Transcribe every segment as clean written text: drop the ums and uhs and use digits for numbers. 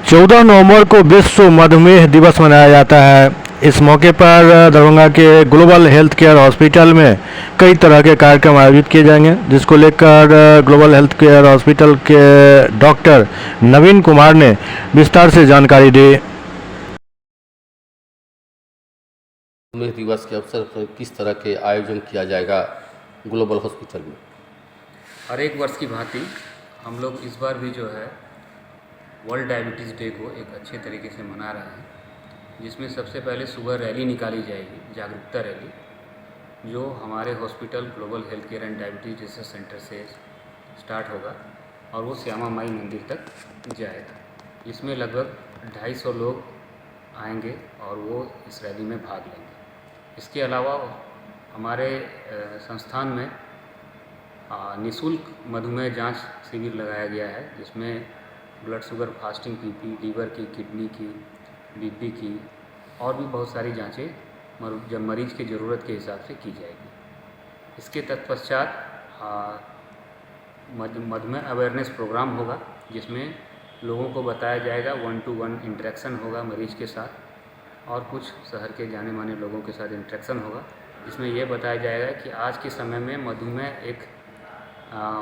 14 नवंबर को विश्व मधुमेह दिवस मनाया जाता है। इस मौके पर दरभंगा के ग्लोबल हेल्थ केयर हॉस्पिटल में कई तरह के कार्यक्रम आयोजित किए जाएंगे, जिसको लेकर ग्लोबल हेल्थ केयर हॉस्पिटल के डॉक्टर नवीन कुमार ने विस्तार से जानकारी दी। मधुमेह दिवस के अवसर पर किस तरह के आयोजन किया जाएगा ग्लोबल हॉस्पिटल में? हर एक वर्ष की भांति हम लोग इस बार भी जो है वर्ल्ड डायबिटीज़ डे को एक अच्छे तरीके से मना रहे हैं, जिसमें सबसे पहले सुबह रैली निकाली जाएगी, जागरूकता रैली, जो हमारे hospital global health care and diabetes research centre से स्टार्ट होगा और वो श्यामा माई मंदिर तक जाएगा। इसमें लगभग 250 लोग आएंगे और वो इस रैली में भाग लेंगे। इसके अलावा हमारे संस्थान में निःशुल्क मधुमेह जांच शिविर लगाया गया है, जिसमें blood sugar, fasting, PP, liver की, किडनी की, बीपी की और भी बहुत सारी जांचें जब मरीज की ज़रूरत के हिसाब से की जाएगी। इसके तत्पश्चात मधुमेह अवेयरनेस प्रोग्राम होगा, जिसमें लोगों को बताया जाएगा, 1-to-1 इंटरेक्शन होगा मरीज के साथ और कुछ शहर के जाने माने लोगों के साथ इंटरेक्शन होगा, जिसमें यह बताया जाएगा कि आज के समय में मधुमेह एक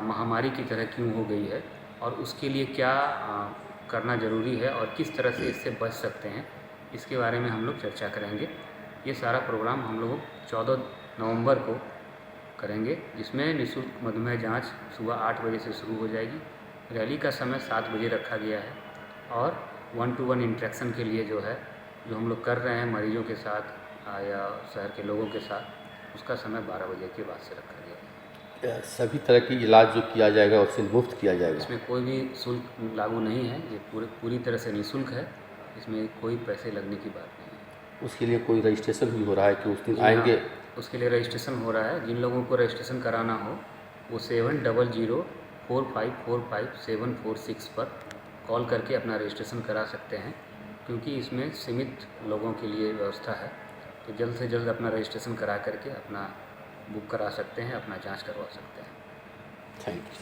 महामारी की तरह क्यों हो गई है और उसके लिए क्या करना ज़रूरी है और किस तरह से इससे बच सकते हैं, इसके बारे में हम लोग चर्चा करेंगे। ये सारा प्रोग्राम हम लोग 14 नवंबर को करेंगे, जिसमें निःशुल्क मधुमेह जांच सुबह 8 बजे से शुरू हो जाएगी। रैली का समय 7 बजे रखा गया है और 1-to-1 इंटरेक्शन के लिए जो हम लोग कर रहे हैं मरीजों के साथ या शहर के लोगों के साथ, उसका समय 12 बजे के बाद से रखा गया है। सभी तरह की इलाज जो किया जाएगा उससे मुफ्त किया जाएगा? इसमें कोई भी शुल्क लागू नहीं है, ये पूरी तरह से निःशुल्क है, इसमें कोई पैसे लगने की बात नहीं है। उसके लिए कोई रजिस्ट्रेशन भी हो रहा है कि उस दिन हाँ, आएंगे? उसके लिए रजिस्ट्रेशन हो रहा है। जिन लोगों को रजिस्ट्रेशन कराना हो वो 7004545746 पर कॉल करके अपना रजिस्ट्रेशन करा सकते हैं, क्योंकि इसमें सीमित लोगों के लिए व्यवस्था है। तो जल्द से जल्द अपना रजिस्ट्रेशन करा करके अपना बुक करा सकते हैं, अपना जांच करवा सकते हैं। Thank you.